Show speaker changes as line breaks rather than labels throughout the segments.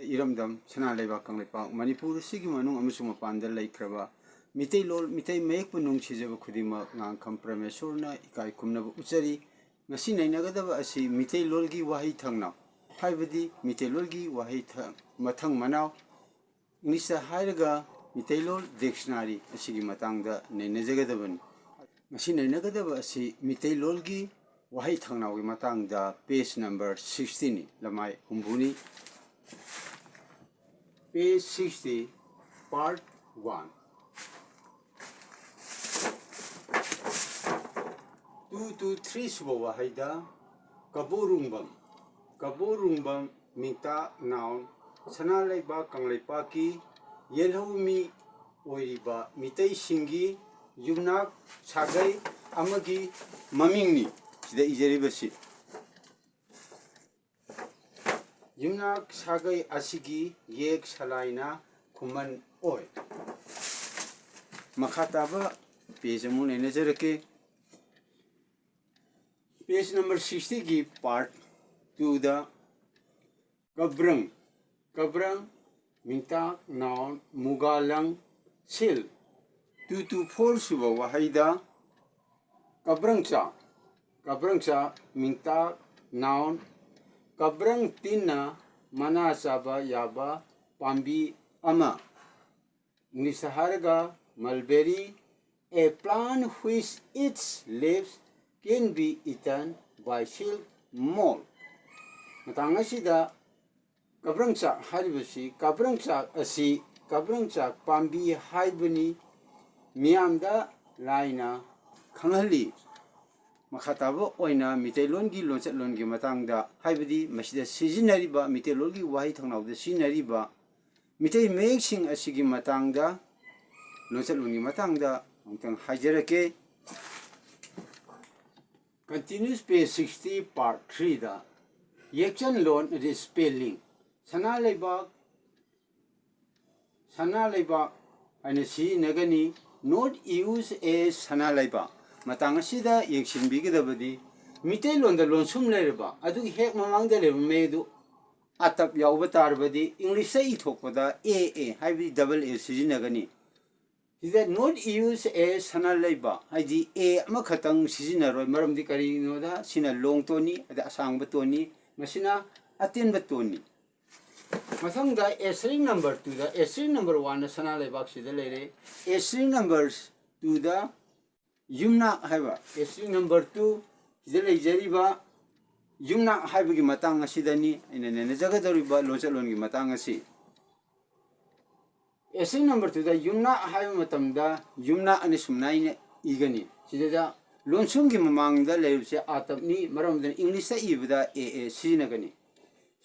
Iramdam Sana Leba Kanglepa Manipur Sigimanu Amusuma Panda Laikraba Meeteilol Mayek Punung Chizaba Kudima Nang Kampramesurna Ikai Kumna Uchari Nasina Nagadava Asi Meeteilol Waaheithangnau Haibadi Meeteilol Waaheithangnau Mathang Manau Nisa Hairaga Meeteilol Dictionary Asigi Matangda Nenezagadavan Nasina Nagadava Asi Meeteilol Waaheithangnau Matangda page number 16 Lamai Umbuni Page 60, Part 1. 2 to 3 suba wahaida Kaburungbam minta noun Sana Laiba Kangleipaki Yelhomi Oiriba Mitei Singi Yumnak Sagai Amagi Mamingni Sida Ijeribasi Yumnak Sagai Asigi Yek Salaina Kuman Oi Makataba page Amun Enerake page number 60 gi part to the Kabrang Minta Noun Mugalang Sil 2 to 4 Suba Wahaida Kabrangcha Minta Noun Kabrang Tina Mana Saba Yaba Pambi Ama Nisaharga Mulberry, a plant which its leaves can be eaten by silk moth. Matangasida Kabrangcha Haribasi Kabrangcha Pambi Haibani Miamda Laina Kangali Makatabo Oina Meeteilolgi Longi Matangda Haibadi Masida Seasonariba Meeteilolgi Waaheithangnau the Sinariba Mitei Meixing Asigi Matangda Longi Matangda Untang Hajarake continues page 60 part 3 da Yekchan Lon the spelling Sana Laiba and Si Nagani not use as Sana Laiba Matangasida Yekshin Bigabadi Meeteilol the Lonsum Lerba Adu Hek Mamang the Lemedu Atap Yaubatar Badi English say Tokoda A double A Sizinagani. Is that not use as Sana Laiba? ID A Makatang Sizinaro Maram di Karinoda Sina Long Tony the Asang Batoni Masina Atin Batoni. Mathang the S3 number to the S3 number 1 Sana Laiba Sidalere S3 numbers to the Yumna Haiba S3 number 2 Zele Jeriba Yumna Haibagi Matanga Sidani in an Zagadoriba Lojalongi Matangasi. S3 number 2 the Yumna Haimatamda Yumna Anisumnaine Igani. Sida Lonsungi Mamang the Leves Atapni Maram the English Ibda A Sinagani.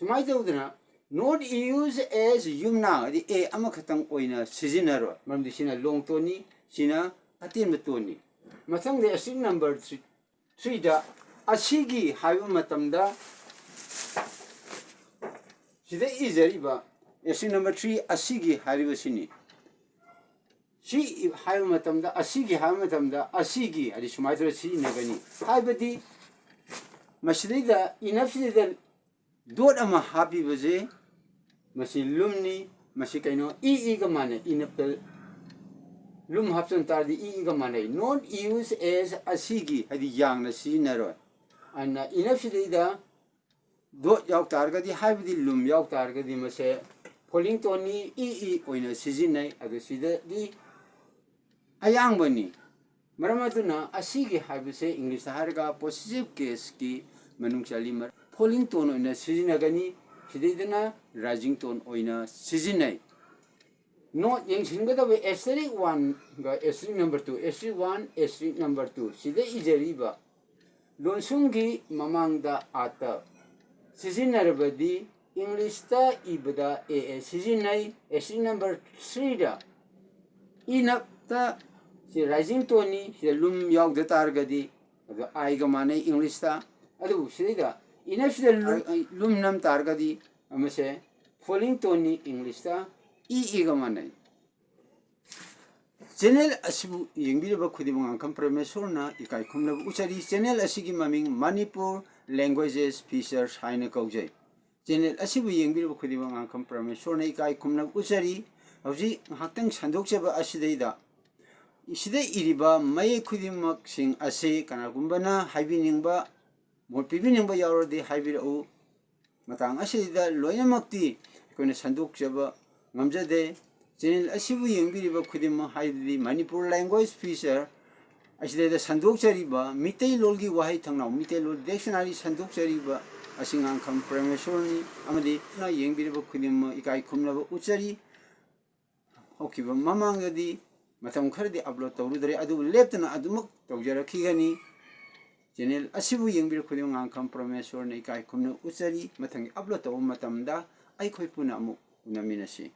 Sumaitodana not use as Yumna the A Amakatang Oina Sizinaro Mam the Sina Long Tony Sina Atin Batoni. Mathang the S3 number 3 the Asigi Haimatamda Sida Izariba S3 number 3 Asigi Haribasini. She Haimatamda Asigi Haimatamda Asigi Adisumatra Si Nagani. Haibadi Masrida enough the Dot ama happy baze Masi Lumni Masikaino Egamane in a Lum Hapson Tardi Egamane. Not use as Asigi had the young Sinaro. And enough the Dot Yauk Targadi Haibadi Lum Yauk Targadi Mase. Polling Tony or in a season at the Sida di Ayangwani. Maramatuna, Asigi have say English Harga positive case ki Manungsalimar. Polling tone in a season agani, Sidina, rising tone or in a season. No, young Singata S3 1 got S3 number 2, S3 1, S3 number 2. Sida is a river. Lonsungi Mamang da Ata. Season Arabadi. English ta ibada a seasonai S number 3 da ina ta si rising toni si lum yauk da targadi adu ai ga mane English ta adu sida ina si lum nam targadi amase falling toni English ta ga mane channel asibu yengbi ba khudi bang compromise na ikai khumna uchari channel asigi maming Manipur languages features haina kaujai channel asibu yengbirba khudima ngakam Parameshwar na ikai khumna uchari hauji nghaktang sandokjaba asidaida isida iriba may khudimak sing ase kanagumbana haibiningba mot pibiningba yaurodi haibirau matang asida loinamakti koina sandokjaba ngamjade channel asibu yengbiriba khudima haibidi Manipur language feature asida sandokjariba Meeteilol Waaheithangnau Meeteilol dictionary sandokjariba asingang kam Parameshwar ni amadi na yengbiriba khudima ikai khumnaba uchari hokiba mamangadi matam khardi upload tawrudare adu leptana adumak tawjarakigani channel asibu yengbir khudima ngang kam Parameshwar na ikai khumna uchari mathang upload taw matamda ai khoi puna amu unaminasi